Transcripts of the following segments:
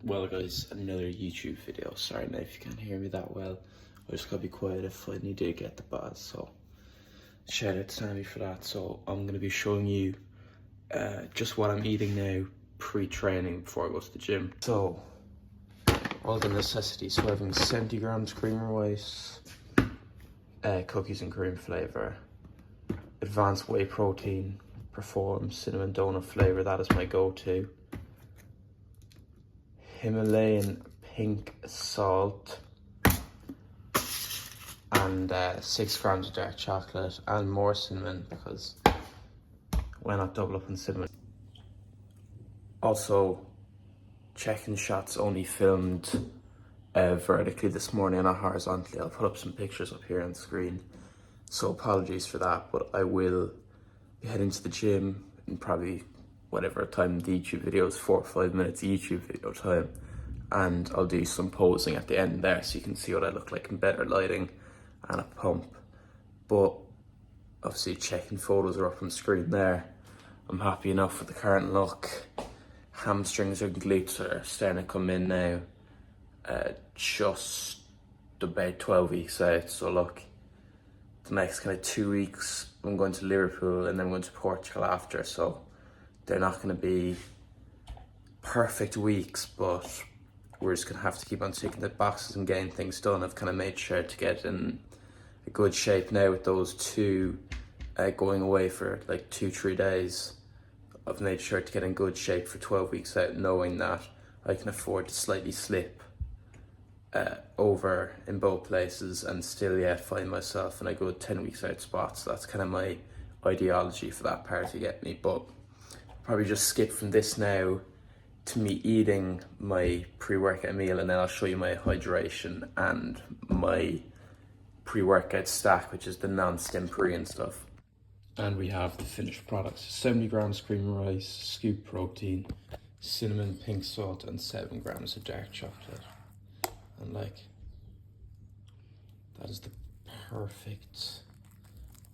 Well guys, another YouTube video. Sorry now if you can't hear me that well. I just gotta be quiet if I need to get the buzz, so shout out to Sammy for that. So I'm gonna be showing you just what I'm eating now pre-training before I go to the gym. So all the necessities, so having 70 grams cream rice, cookies and cream flavor, advanced whey protein, Perform cinnamon donut flavor, that is my go-to. Himalayan pink salt and 6 grams of dark chocolate and more cinnamon, because why not double up on cinnamon. Also, check-in shots only filmed vertically this morning, not horizontally. I'll put up some pictures up here on the screen, so apologies for that, but I will be heading to the gym in probably whatever time the YouTube video is, 4 or 5 minutes YouTube video time, and I'll do some posing at the end there so you can see what I look like in better lighting and a pump. But obviously checking photos are up on the screen there. I'm happy enough with the current look. Hamstrings and glutes are starting to come in now, just about 12 weeks out. So look, the next kind of 2 weeks I'm going to Liverpool and then I'm going to Portugal after, so they're not going to be perfect weeks, but we're just going to have to keep on ticking the boxes and getting things done. I've kind of made sure to get in a good shape now with those two going away for like 2-3 days. I've made sure to get in good shape for 12 weeks out, knowing that I can afford to slightly slip over in both places and still yet find myself in a good 10 weeks out spot. So that's kind of my ideology for that part to get me. But probably just skip from this now to me eating my pre-workout meal, and then I'll show you my hydration and my pre-workout stack, which is the non-stim pre and stuff. And we have the finished products: 70 grams cream rice, scoop protein, cinnamon pink salt, and 7 grams of dark chocolate. And like, that is the perfect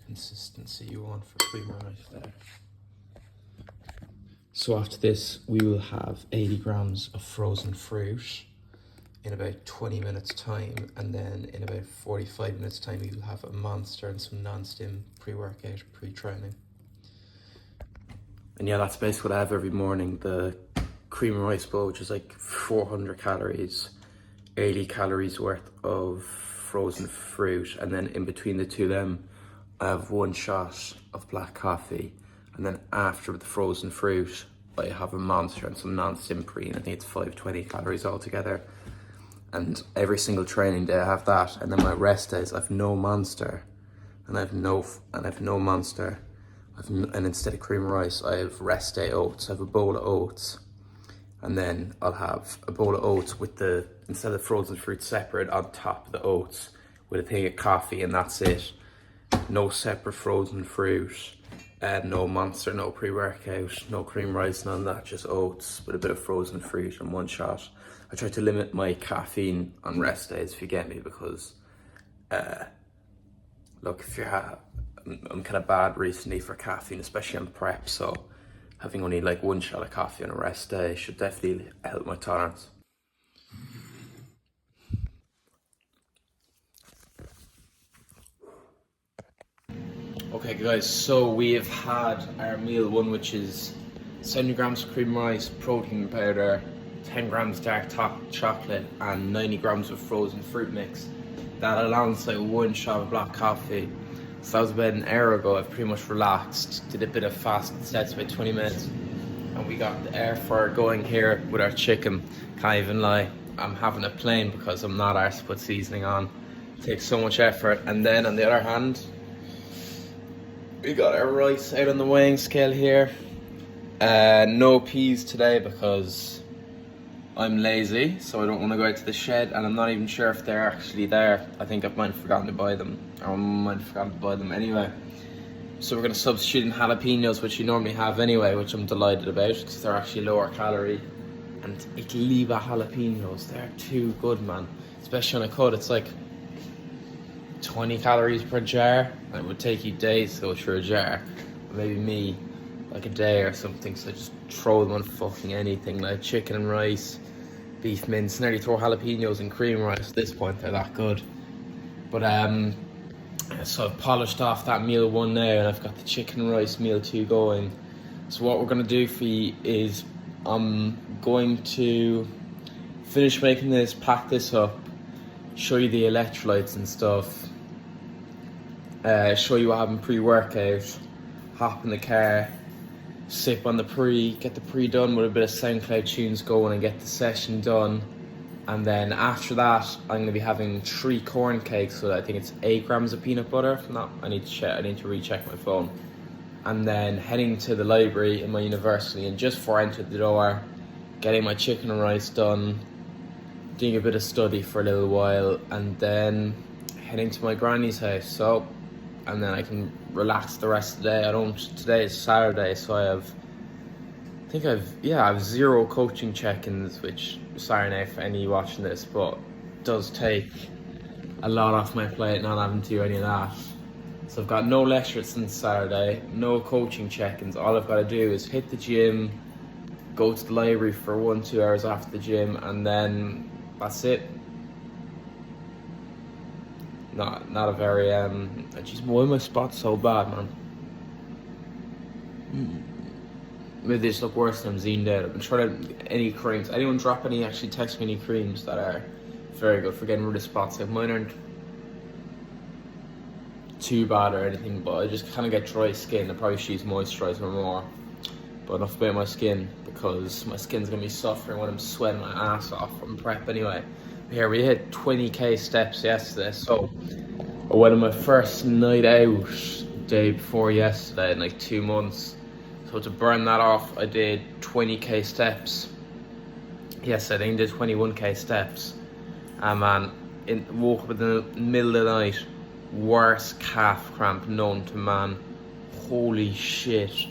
consistency you want for cream rice there. So after this, we will have 80 grams of frozen fruit in about 20 minutes time, and then in about 45 minutes time we will have a Monster and some non-stim pre-workout, pre-training. And yeah, that's basically what I have every morning: the cream rice bowl, which is like 400 calories, 80 calories worth of frozen fruit, and then in between the two of them I have 1 shot of black coffee, and then after the frozen fruit I have a Monster and some non-stim pre, and I think it's 520 calories altogether. And every single training day I have that, and then my rest days I have no Monster, and I have no Monster, and instead of cream rice I have rest day oats. I have a bowl of oats, and then I'll have a bowl of oats with the, instead of frozen fruit separate, on top of the oats with a thing of coffee, and that's it. No separate frozen fruit, no Monster, no pre-workout, no cream rice, none of that, just oats with a bit of frozen fruit and 1 shot. I try to limit my caffeine on rest days, if you get me, because look, if you're I'm kind of bad recently for caffeine, especially on prep, so having only like 1 shot of coffee on a rest day should definitely help my tolerance. Okay guys, so we have had our meal one, which is 70 grams of cream rice, protein powder, 10 grams dark chocolate, and 90 grams of frozen fruit mix. That alongside 1 shot of black coffee. So that was about an hour ago. I've pretty much relaxed, did a bit of fasting sets, about 20 minutes, and we got the air fryer going here with our chicken. Can't even lie, I'm having a plain because I'm not arsed to put seasoning on. It takes so much effort. And then on the other hand, we got our rice out on the weighing scale here. No peas today because I'm lazy, so I don't want to go out to the shed, and I'm not even sure if they're actually there. I think I might have forgotten to buy them, or I might have forgotten to buy them anyway. So we're going to substitute in jalapenos, which you normally have anyway, which I'm delighted about because they're actually lower calorie. And Italiba jalapenos, they're too good, man. Especially on a cut, it's like 20 calories per jar, and it would take you days to go through a jar. Or maybe me, like a day or something, so just throw them on fucking anything, like chicken and rice, beef mince. Nearly throw jalapenos and cream rice at this point, they're that good. But so I've polished off that meal 1 now, and I've got the chicken and rice meal 2 going. So what we're going to do for you is I'm going to finish making this, pack this up, show you the electrolytes and stuff, show you what happened pre-workout, hop in the car, sip on the get the pre done with a bit of SoundCloud tunes going and get the session done. And then after that, I'm going to be having 3 corn cakes, so I think it's 8 grams of peanut butter. If not, I need to check. I need to recheck my phone. And then heading to the library in my university, and just before I entered the door, getting my chicken and rice done, doing a bit of study for a little while, and then heading to my granny's house. So, and then I can relax the rest of the day. Today is Saturday, so I have 0 coaching check-ins, which, sorry now for any watching this, but does take a lot off my plate not having to do any of that. So I've got no lectures since Saturday, no coaching check-ins. All I've got to do is hit the gym, go to the library for 1-2 hours after the gym, and then that's it. Not a very jeez, why are my spots so bad, man? Maybe they just look worse than I'm zoomed out. I'm trying to any creams. Anyone drop any? Actually, text me any creams that are very good for getting rid of spots. Like mine aren't too bad or anything, but I just kind of get dry skin. I probably should use moisturizer more. But enough about my skin, because my skin's gonna be suffering when I'm sweating my ass off from prep anyway. Here we hit 20k steps yesterday, so I went on my first night out day before yesterday in like 2 months. So to burn that off, I did 20k steps. Yes, I think I did 21k steps. And man, woke up in the middle of the night, worst calf cramp known to man. Holy shit.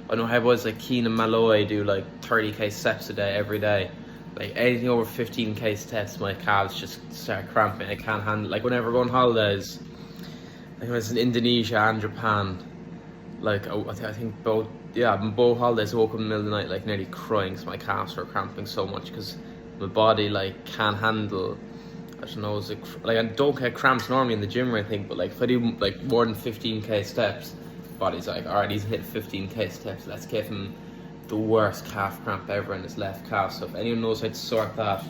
I know how boys like Keenan Malloy do like 30k steps a day every day. Like anything over 15k steps, my calves just start cramping. I can't handle. Like whenever I go on holidays, like when I was in Indonesia and Japan, like I think both holidays, I woke up in the middle of the night like nearly crying because my calves were cramping so much because my body like can't handle. I don't know, like I don't get cramps normally in the gym or anything, but like if I do like more than 15k steps, body's like, alright, he's hit 15k steps, let's give him the worst calf cramp ever in his left calf. So if anyone knows how to sort that,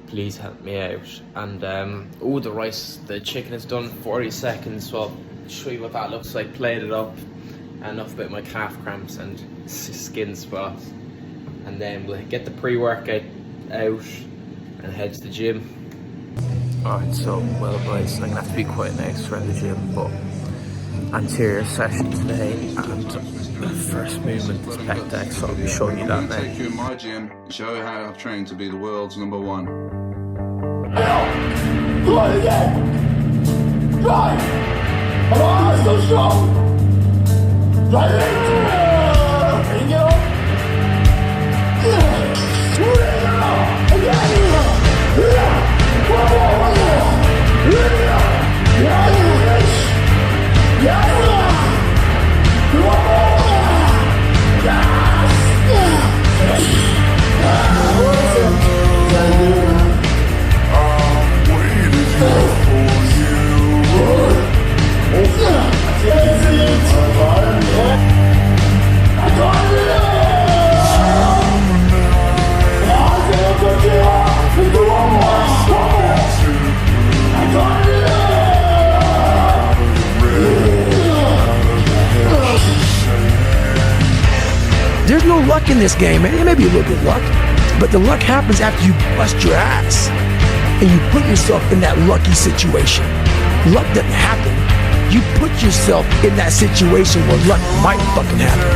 please help me out. And the chicken is done in 40 seconds, so I'll show you what that looks like, plate it up. Enough about my calf cramps and skin spots, and then we'll get the pre-workout out and head to the gym. Alright, so well boys, I'm gonna have to be quite nice around the gym, but anterior session today, and the first movement is pec deck, so I'll be showing you that now. Take you in my gym and show you how I've trained to be the world's #1. Go on again! Drive! Come on, so strong! Drive it! Bring it up! There's no luck in this game, man. It may be a little bit of luck, but the luck happens after you bust your ass and you put yourself in that lucky situation. Luck doesn't happen. You put yourself in that situation where luck might fucking happen.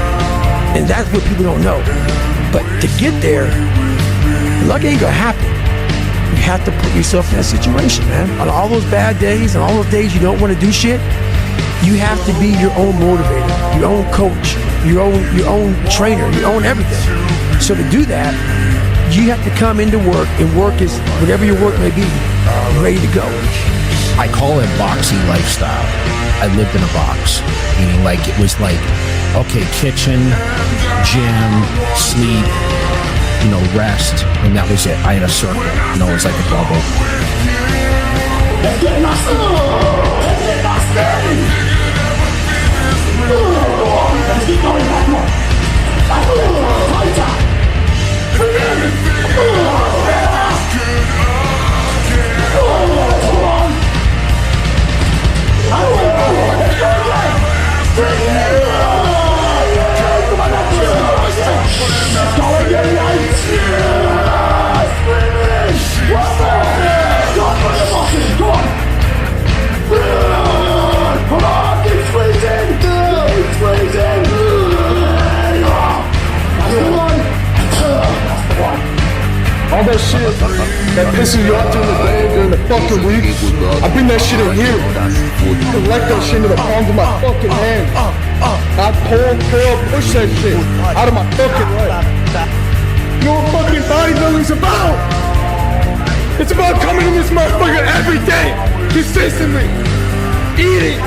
And that's what people don't know. But to get there, luck ain't gonna happen. You have to put yourself in that situation, man. On all those bad days and all those days you don't want to do shit, you have to be your own motivator, your own coach, your own trainer, your own everything. So to do that, you have to come into work, and work is whatever your work may be, ready to go. I call it boxy lifestyle. I lived in a box, meaning like it was like, okay, kitchen, gym, sleep, rest, and that was it. I had a circle, it was like a bubble. Let's get nasty! Let's get nasty! Go on, let's keep going back more. Tighter! Bring it in! Let's go on! Let's go again! Bring it in! Come on, let's go again, guys! Bring it in! Go on, put the muscles, go on! Come on, keep squeezing! Keep squeezing! That's the one! That's the one! All that shit that pisses you off during the day, during the fucking week, I bring that shit in here. Collect that shit into the palms of my fucking hand. I pull, push that shit out of my fucking life. You know what fucking bodybuilding's about? It's about coming in this motherfucker every day, consistently, eating,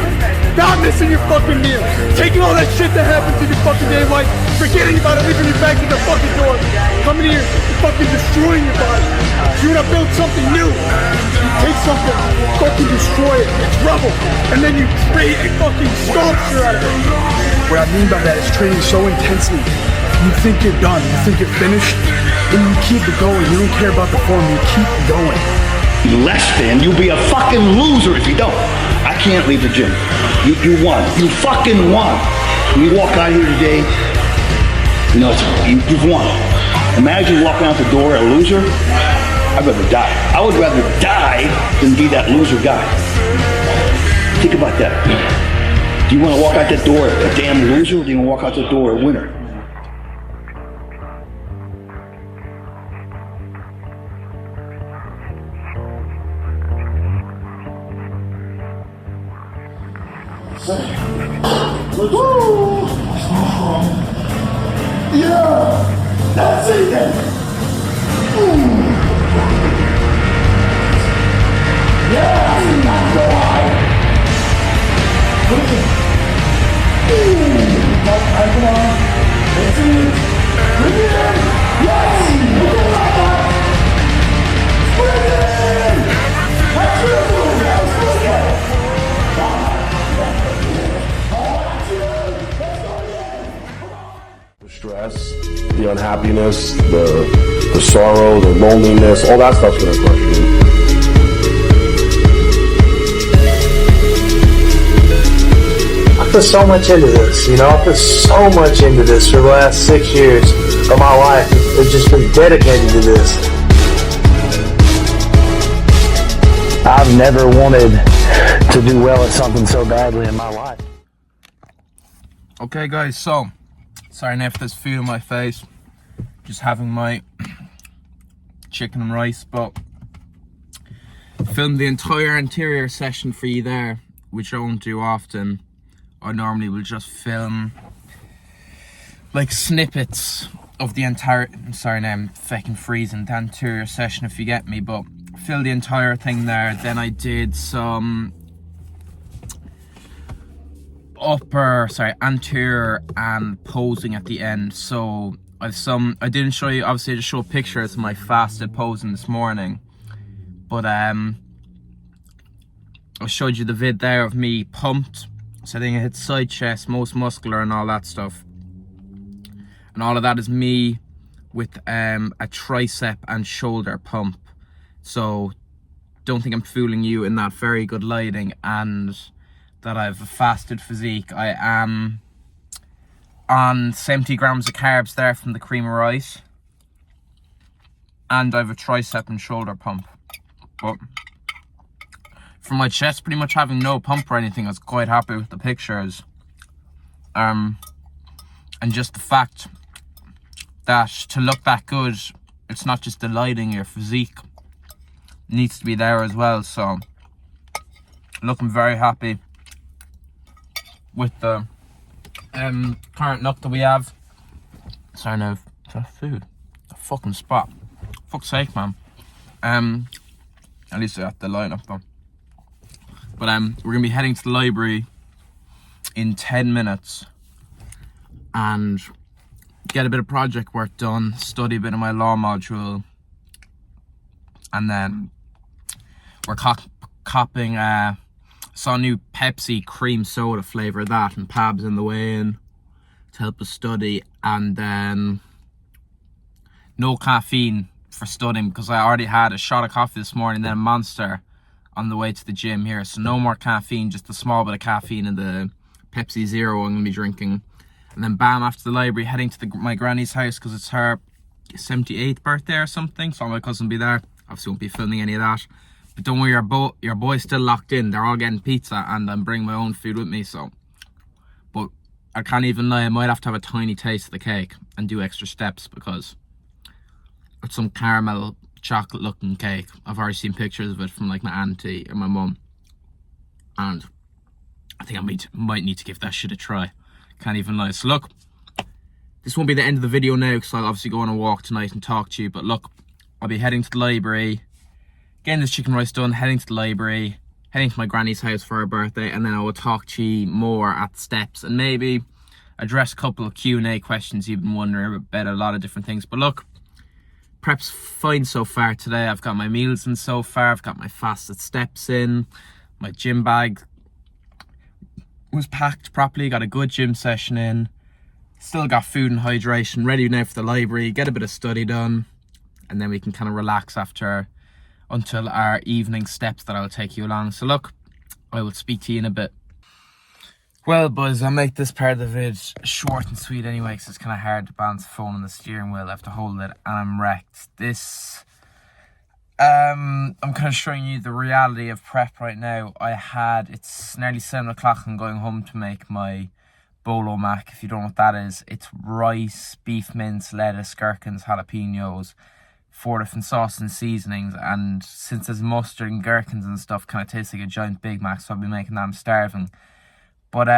not missing your fucking meal, taking all that shit that happens in your fucking day life, forgetting about it, leaving you back at the fucking door, coming here and fucking destroying your body. You wanna build something new, you take something, fucking destroy it, it's rubble, and then you create a fucking sculpture out of it. What I mean by that is training so intensely, you think you're done, you think you're finished, and you keep it going, you don't care about the form, you keep going. Less than, you'll be a fucking loser if you don't. I can't leave the gym. You won. You fucking won. When you walk out here today, you've won. Imagine walking out the door a loser. I'd rather die. I would rather die than be that loser guy. Think about that. Do you want to walk out that door a damn loser, or do you want to walk out the door a winner? Woo! Yeah! That's it then! Yeah! That's the one! Come on! Let's see it! Bring it in! Yes! Look at that! Bring it in! That's it! Let's go again! The stress, the unhappiness, the sorrow, the loneliness, all that stuff's gonna crush you. I put so much into this, I put so much into this for the last 6 years of my life. I've just been dedicated to this. I've never wanted to do well at something so badly in my life. Okay guys, so sorry now if there's food in my face, just having my chicken and rice, but filmed the entire anterior session for you there, which I won't do often. I normally will just film like snippets of the entire, sorry now I'm fucking freezing, the anterior session if you get me, but fill the entire thing there. Then I did some anterior and posing at the end. So I didn't show you, obviously I just showed pictures of my fasted posing this morning, but I showed you the vid there of me pumped. So I think I hit side chest, most muscular and all that stuff, and all of that is me with a tricep and shoulder pump. So don't think I'm fooling you in that very good lighting and that I have a fasted physique. I am on 70 grams of carbs there from the cream of rice, and I have a tricep and shoulder pump. But for my chest pretty much having no pump or anything, I was quite happy with the pictures. And just the fact that to look that good, it's not just the lighting, your physique needs to be there as well. So looking very happy with the current look that we have. Sorry now, food, a fucking spot. Fuck's sake, man. At least I got the line up though. But we're gonna be heading to the library in 10 minutes and get a bit of project work done, study a bit of my law module, and then we're copping saw a new Pepsi cream soda flavour of that, and Pab's in the way in to help us study. And then no caffeine for studying because I already had a shot of coffee this morning, then a Monster on the way to the gym here. So no more caffeine, just a small bit of caffeine in the Pepsi Zero I'm going to be drinking. And then bam, after the library, heading to my granny's house because it's her 78th birthday or something. So my cousin will be there. Obviously won't be filming any of that. But don't worry, your boy's still locked in. They're all getting pizza and I'm bringing my own food with me. So, but I can't even lie, I might have to have a tiny taste of the cake and do extra steps because it's some caramel chocolate looking cake. I've already seen pictures of it from like my auntie and my mum. And I think I might need to give that shit a try. Can't even lie. So look, this won't be the end of the video now because I'll obviously go on a walk tonight and talk to you. But look, I'll be heading to the library, getting this chicken rice done, heading to the library, heading to my granny's house for her birthday, and then I will talk to you more at the steps and maybe address a couple of Q&A questions you've been wondering about, a lot of different things. But look, prep's fine so far today. I've got my meals in so far, I've got my fasted steps in, my gym bag was packed properly, got a good gym session in, still got food and hydration, ready now for the library, get a bit of study done, and then we can kind of relax until our evening steps that I'll take you along. So look, I will speak to you in a bit. Well, boys, I'll make this part of the vid short and sweet anyway, because it's kind of hard to balance the phone on the steering wheel. I have to hold it and I'm wrecked. I'm kind of showing you the reality of prep right now. It's nearly 7 o'clock. I'm going home to make my bolo mac. If you don't know what that is, it's rice, beef mince, lettuce, gherkins, jalapenos, 4 different sauces and seasonings, and since there's mustard and gherkins and stuff, kind of tastes like a giant Big Mac, so I'll be making that. I'm starving. But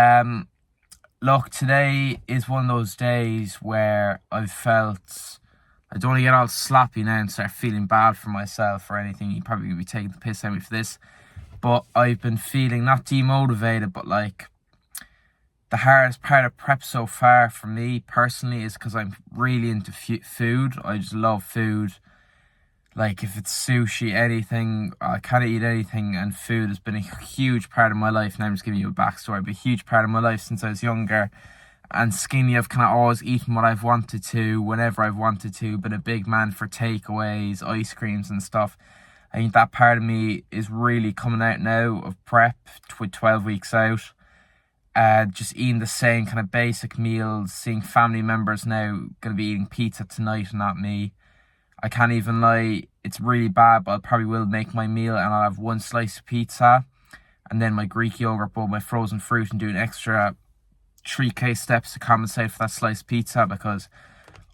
look, today is one of those days where I've felt, I don't want to get all sloppy now and start feeling bad for myself or anything. You're probably going to be taking the piss out of me for this, but I've been feeling not demotivated, but like the hardest part of prep so far for me personally is because I'm really into food. I just love food. Like if it's sushi, anything, I can't eat anything, and food has been a huge part of my life. Now I'm just giving you a backstory, but a huge part of my life since I was younger and skinny. I've kind of always eaten what I've wanted to, whenever I've wanted to, been a big man for takeaways, ice creams and stuff. I think that part of me is really coming out now of prep with 12 weeks out. Just eating the same kind of basic meals, seeing family members now, going to be eating pizza tonight and not me. I can't even lie, it's really bad, but I probably will make my meal and I'll have 1 slice of pizza and then my Greek yogurt bowl, my frozen fruit, and do an extra 3k steps to compensate for that slice of pizza because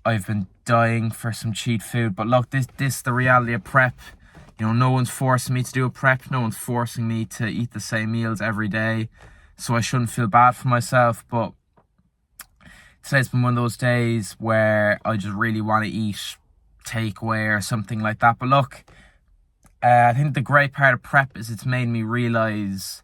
I've been dying for some cheat food. But look, this is the reality of prep. You know, no one's forcing me to do a prep, no one's forcing me to eat the same meals every day, so I shouldn't feel bad for myself. But today's been one of those days where I just really want to eat takeaway or something like that. But look, I think the great part of prep is it's made me realise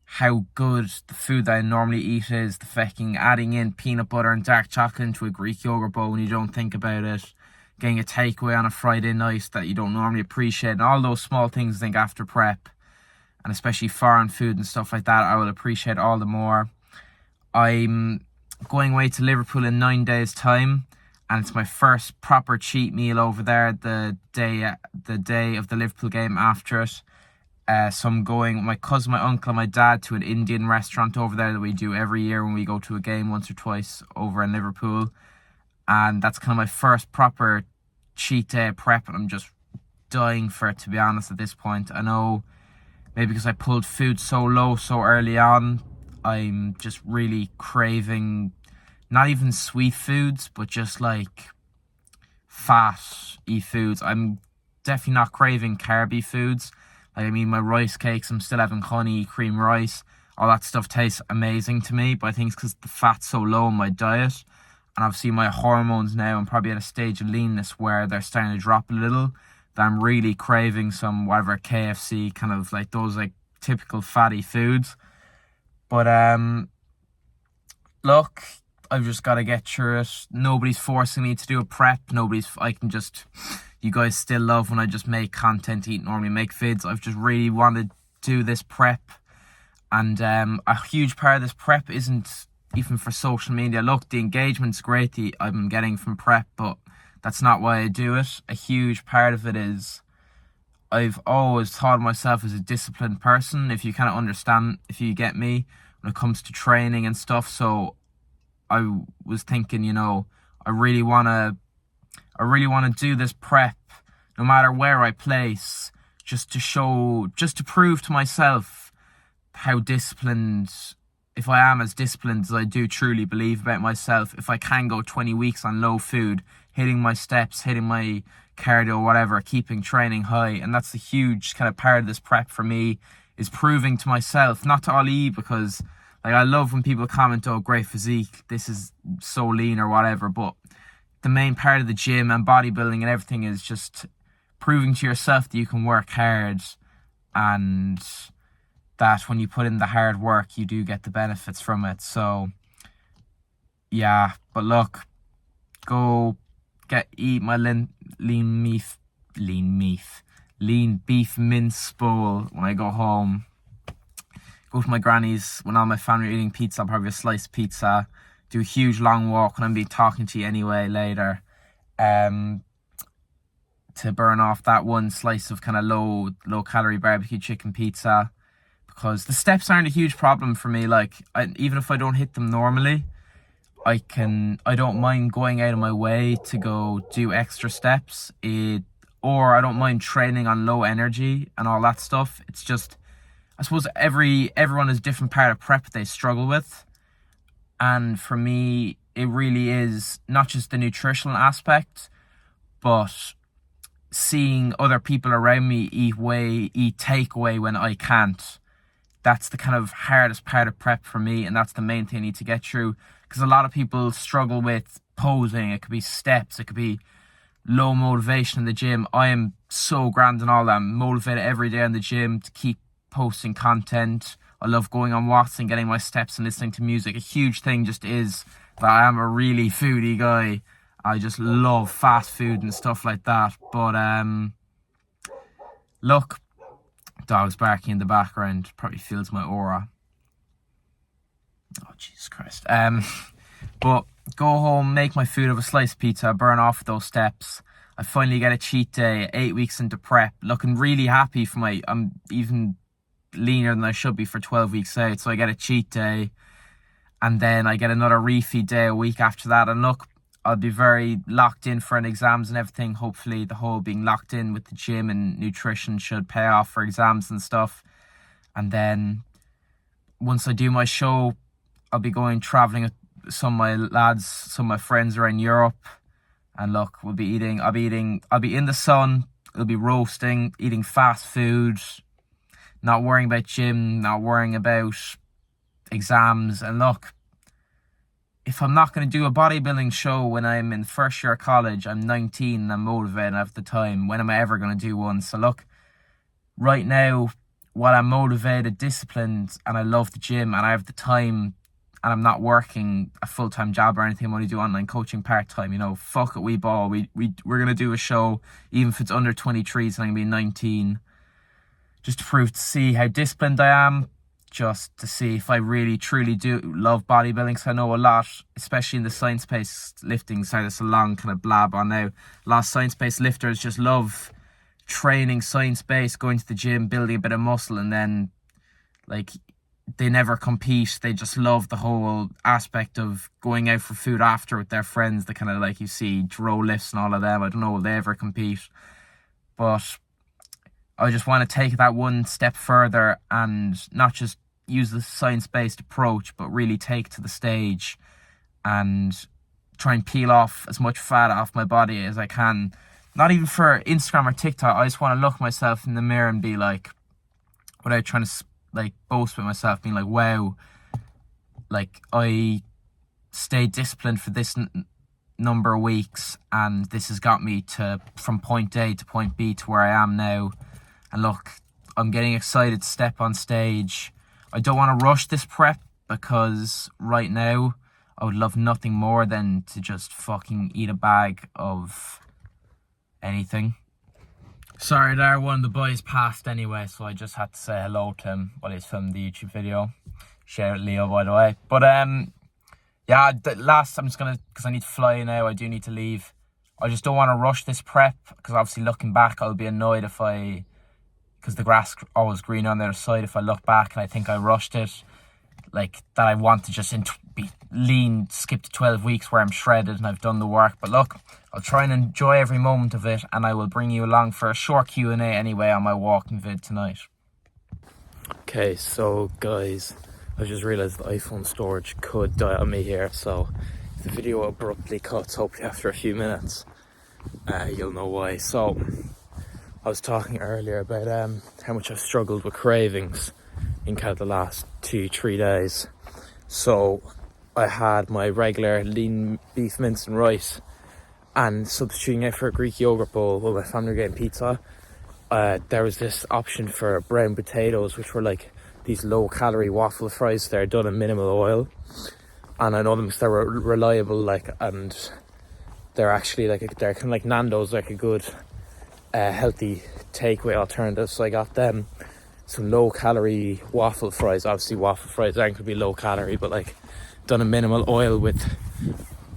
how good the food that I normally eat is. The fucking adding in peanut butter and dark chocolate into a Greek yogurt bowl when you don't think about it, getting a takeaway on a Friday night that you don't normally appreciate, and all those small things I think after prep, and especially foreign food and stuff like that, I will appreciate all the more. I'm going away to Liverpool in 9 days time, and it's my first proper cheat meal over there the day of the Liverpool game after it. So I'm going with my cousin, my uncle and my dad to an Indian restaurant over there that we do every year when we go to a game once or twice over in Liverpool. And that's kind of my first proper cheat day prep, and I'm just dying for it, to be honest, at this point. I know maybe because I pulled food so low so early on, I'm just really craving not even sweet foods, but just like fat-y foods. I'm definitely not craving carby foods. Like, I mean, my rice cakes, I'm still having honey, cream rice. All that stuff tastes amazing to me, but I think it's because the fat's so low in my diet. And obviously my hormones now, I'm probably at a stage of leanness where they're starting to drop a little, that I'm really craving some, whatever, KFC, kind of like those like typical fatty foods. But look, I've just got to get through it. Nobody's forcing me to do a prep. You guys still love when I just make content, normally make vids. I've just really wanted to do this prep. And a huge part of this prep isn't even for social media. Look, the engagement's great that I'm getting from prep, but that's not why I do it. A huge part of it is I've always thought of myself as a disciplined person, if you kind of understand, if you get me, when it comes to training and stuff. So I was thinking, I really want to do this prep, no matter where I place, just to prove to myself how disciplined, if I am as disciplined as I do truly believe about myself, if I can go 20 weeks on low food, hitting my steps, hitting my cardio, whatever, keeping training high. And that's the huge kind of part of this prep for me, is proving to myself, not to Ali, because I love when people comment, oh, great physique, this is so lean or whatever, but the main part of the gym and bodybuilding and everything is just proving to yourself that you can work hard, and that when you put in the hard work, you do get the benefits from it. So, yeah, but look, go eat my lean beef mince bowl when I go home. Go to my granny's when all my family are eating pizza. I'll probably have a sliced pizza. Do a huge long walk when I'm talking to you anyway later. To burn off that one slice of kind of low calorie barbecue chicken pizza, because the steps aren't a huge problem for me. Even if I don't hit them normally, I don't mind going out of my way to go do extra steps, or I don't mind training on low energy and all that stuff. It's just, I suppose everyone has a different part of prep they struggle with. And for me, it really is not just the nutritional aspect, but seeing other people around me eat takeaway when I can't. That's the kind of hardest part of prep for me, and that's the main thing I need to get through. Because a lot of people struggle with posing. It could be steps, it could be low motivation in the gym. I am so grand and all that. I'm motivated every day in the gym to keep posting content. I love going on walks and getting my steps and listening to music. A huge thing just is that I am a really foodie guy. I just love fast food and stuff like that. But look, dogs barking in the background probably fills my aura. Oh, Jesus Christ. But go home, make my food of a sliced pizza, burn off those steps. I finally get a cheat day, 8 weeks into prep, looking really happy I'm even leaner than I should be for 12 weeks out. So I get a cheat day, and then I get another refeed day a week after that. And look, I'll be very locked in for exams and everything. Hopefully the whole being locked in with the gym and nutrition should pay off for exams and stuff. And then once I do my show, I'll be going traveling with some of my lads, some of my friends are in Europe. And look, I'll be in the sun, it'll be roasting, eating fast food, not worrying about gym, not worrying about exams. And look, if I'm not going to do a bodybuilding show when I'm in first year of college, I'm 19 and I'm motivated and I have the time, when am I ever going to do one? So look, right now, while I'm motivated, disciplined, and I love the gym and I have the time, and I'm not working a full-time job or anything, I'm only doing online coaching part-time, fuck it, we ball. We're going to do a show, even if it's under 23s and I'm going to be 19, just to see how disciplined I am, just to see if I really, truly do love bodybuilding. Because I know a lot, especially in the science-based lifting side, it's a long kind of blab on now. A lot of science-based lifters just love training science-based, going to the gym, building a bit of muscle, and then, they never compete. They just love the whole aspect of going out for food after with their friends. The kind of you see row lifts and all of them. I don't know, will they ever compete? But I just want to take that one step further and not just use the science-based approach, but really take to the stage and try and peel off as much fat off my body as I can. Not even for Instagram or TikTok. I just want to look myself in the mirror and be without trying to boast with myself, being wow, I stayed disciplined for this number of weeks, and this has got me from point A to point B to where I am now. And look, I'm getting excited to step on stage. I don't want to rush this prep, because right now I would love nothing more than to just fucking eat a bag of anything. Sorry there, one of the boys passed anyway, so I just had to say hello to him while he's filming the YouTube video. Shout out Leo, by the way. But yeah, I'm just gonna, because I need to fly now, I do need to leave. I just don't want to rush this prep, because obviously looking back, I'll be annoyed because the grass always green on the other side, if I look back and I think I rushed it. Like, that I want to just be lean, skip to 12 weeks where I'm shredded and I've done the work. But look, I'll try and enjoy every moment of it, and I will bring you along for a short Q&A anyway on my walking vid tonight. Okay, so guys, I just realised the iPhone storage could die on me here, so if the video abruptly cuts, hopefully after a few minutes, you'll know why. So, I was talking earlier about how much I've struggled with cravings in kind of the last 2-3 days. So I had my regular lean beef mince and rice, and substituting it for a Greek yogurt bowl while my family were getting pizza, there was this option for brown potatoes, which were like these low calorie waffle fries. They're done in minimal oil, and I know them because they're reliable, like, and they're actually like they're kind of like Nando's, like a good healthy takeaway alternative. So I got them some low calorie waffle fries. Obviously waffle fries aren't going to be low calorie, but like done in minimal oil with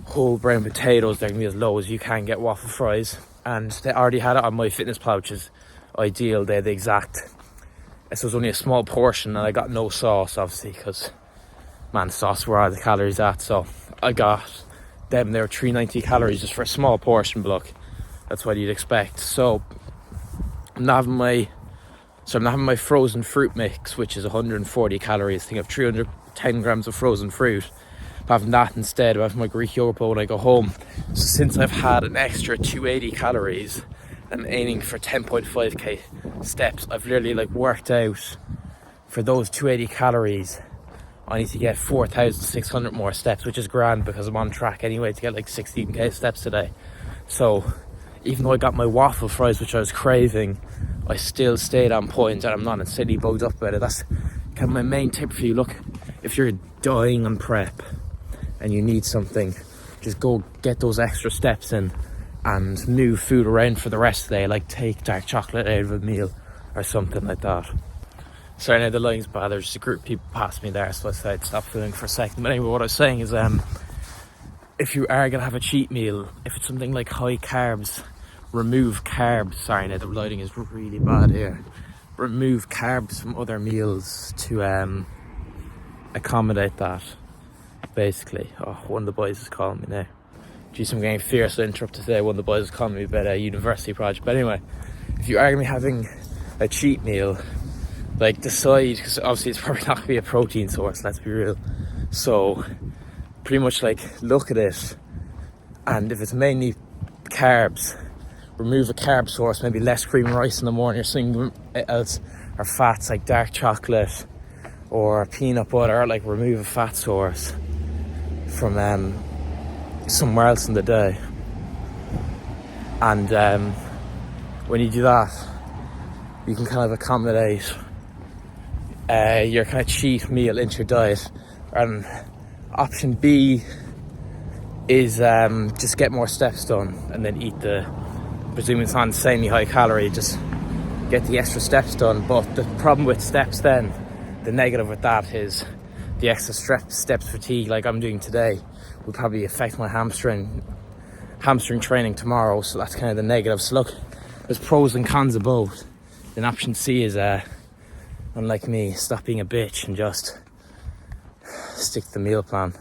whole brown potatoes. They're going to be as low as you can get waffle fries, and they already had it on MyFitnessPal, which is ideal. They had the exact, so it was only a small portion, and I got no sauce obviously because, man, sauce, where are the calories at? So I got them. They were 390 calories just for a small portion, but look, that's what you'd expect. So I'm having my frozen fruit mix, which is 140 calories. I think I have 310 grams of frozen fruit. I'm having that instead of having my Greek yogurt bowl when I go home. So since I've had an extra 280 calories, I'm aiming for 10.5k steps. I've literally like worked out for those 280 calories, I need to get 4,600 more steps, which is grand because I'm on track anyway to get like 16k steps today. So even though I got my waffle fries, which I was craving, I still stayed on point, and I'm not insanely bugged up about it. That's kind of my main tip for you. Look, if you're dying on prep and you need something, just go get those extra steps in and move food around for the rest of the day, like take dark chocolate out of a meal or something like that. Sorry, now the line's bad. There's just a group of people past me there, so I said stop filming for a second. But anyway, what I was saying is, if you are going to have a cheat meal, if it's something like high carbs, remove carbs. Sorry, now the lighting is really bad here. Remove carbs from other meals to accommodate that, basically. Oh, one of the boys is calling me now. Jeez, I'm getting fierce. I interrupted today. One of the boys is calling me about a university project. But anyway, if you are going to be having a cheat meal, like decide, because obviously it's probably not going to be a protein source, let's be real. So pretty much like look at it, and if it's mainly carbs, remove a carb source, maybe less cream and rice in the morning or something else, or fats like dark chocolate or peanut butter, or like remove a fat source from somewhere else in the day. And when you do that, you can kind of accommodate your kind of cheat meal into your diet. And option B is just get more steps done and then eat presuming it's not insanely high calorie, just get the extra steps done. But the problem with steps then, the negative with that is the extra steps fatigue like I'm doing today will probably affect my hamstring training tomorrow, so that's kind of the negative. So look, there's pros and cons of both. Then option C is unlike me, stop being a bitch and just stick to the meal plan.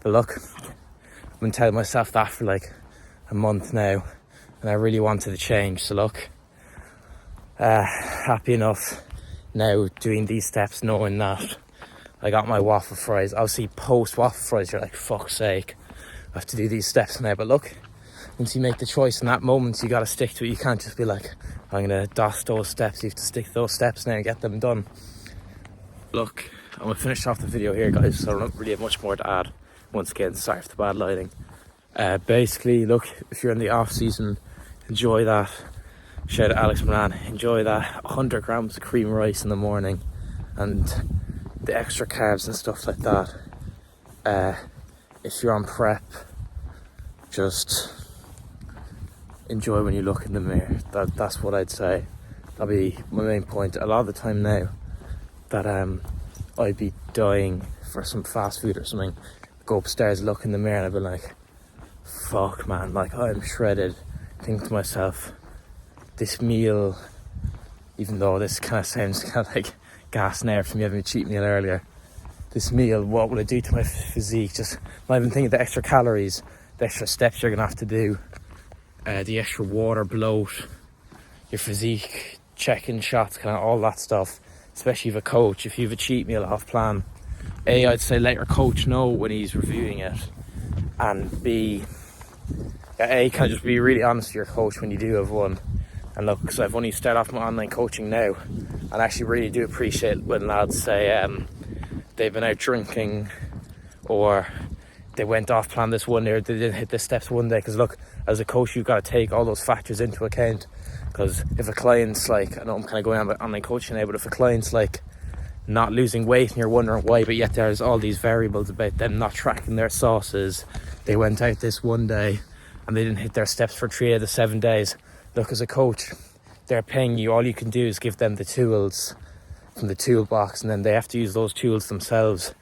But look, I've been telling myself that for like a month now, and I really wanted to change. So look, happy enough now doing these steps, knowing that I got my waffle fries. Obviously post waffle fries you're like, fuck's sake, I have to do these steps now. But look, once you make the choice in that moment, you got to stick to it. You can't just be like, I'm going to DOS those steps. You have to stick to those steps now and get them done. Look, I'm going to finish off the video here, guys, so I don't really have much more to add. Once again, sorry for the bad lighting. Basically, look, if you're in the off season, enjoy that. Shout out Alex Moran, enjoy that 100 grams of cream rice in the morning and the extra carbs and stuff like that. if you're on prep, just enjoy when you look in the mirror. That's what I'd say. That'll be my main point. A lot of the time now that I'd be dying for some fast food or something, go upstairs, look in the mirror, and I'd be like, fuck man, like I'm shredded. Think to myself, this meal, even though this kind of sounds kind of like gas and air from me having a cheat meal earlier, this meal, what will it do to my physique? Just not even thinking the extra calories, the extra steps you're gonna have to do, the extra water bloat, your physique, checking shots, kind of all that stuff. Especially if a coach, if you have a cheat meal off plan, A, I'd say let your coach know when he's reviewing it, and B, A, kind of just be really honest with your coach when you do have one. And look, because I've only started off my online coaching now, and I actually really do appreciate when lads say they've been out drinking, or they went off plan this one day, or they didn't hit the steps one day. Because look, as a coach, you've got to take all those factors into account. Because if a client's like, I know I'm kind of going on about online coaching now, but if a client's like not losing weight and you're wondering why, but yet there's all these variables about them not tracking their sauces, they went out this one day and they didn't hit their steps for 3 out of the 7 days. Look, as a coach, they're paying you. All you can do is give them the tools from the toolbox, and then they have to use those tools themselves.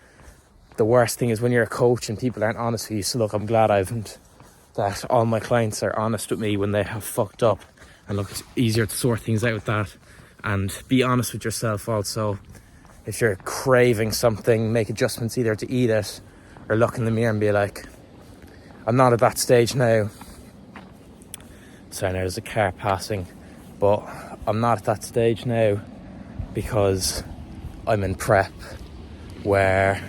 The worst thing is when you're a coach and people aren't honest with you. So look, I'm glad that all my clients are honest with me when they have fucked up. And look, it's easier to sort things out with that. And be honest with yourself also. If you're craving something, make adjustments either to eat it or look in the mirror and be like, I'm not at that stage now. Sorry, now there's a car passing. But I'm not at that stage now because I'm in prep, where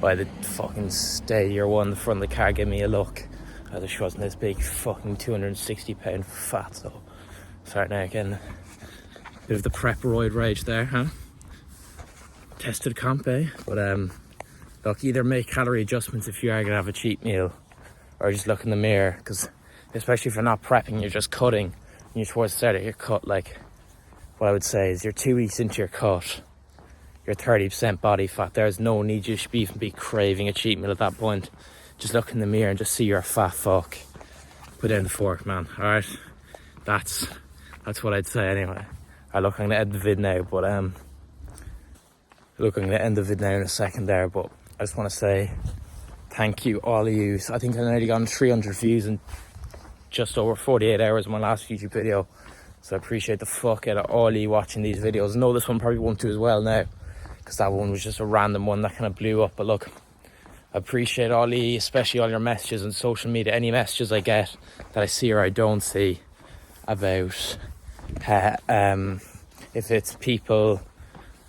by the fucking Stadia one, the front of the car gave me a look. There she wasn't this big fucking 260 pound fat, so sorry now again. Bit of the prep-roid rage there, huh? Tested comp, eh? But look, either make calorie adjustments if you are gonna have a cheat meal, or just look in the mirror, because especially if you're not prepping, you're just cutting, and you're towards the start of your cut, like what I would say is you're 2 weeks into your cut, you're 30% body fat. There's no need you should even be craving a cheat meal at that point. Just look in the mirror and just see you're a fat fuck. Put down the fork, man. Alright? That's what I'd say anyway. Alright, look, I'm gonna end the vid now, but look, I'm gonna end the vid now in a second there, but I just wanna say thank you, all of you. So I think I've already gotten 300 views in just over 48 hours of my last YouTube video. So I appreciate the fuck out of all of you watching these videos. I know this one probably won't do as well now, because that one was just a random one that kind of blew up. But look, I appreciate all of you, especially all your messages on social media. Any messages I get that I see or I don't see about if it's people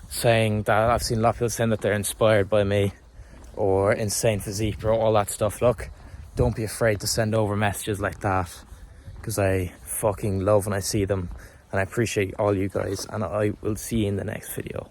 saying that, I've seen a lot of people saying that they're inspired by me or insane physique or all that stuff. Look, don't be afraid to send over messages like that, because I fucking love when I see them, and I appreciate all you guys, and I will see you in the next video.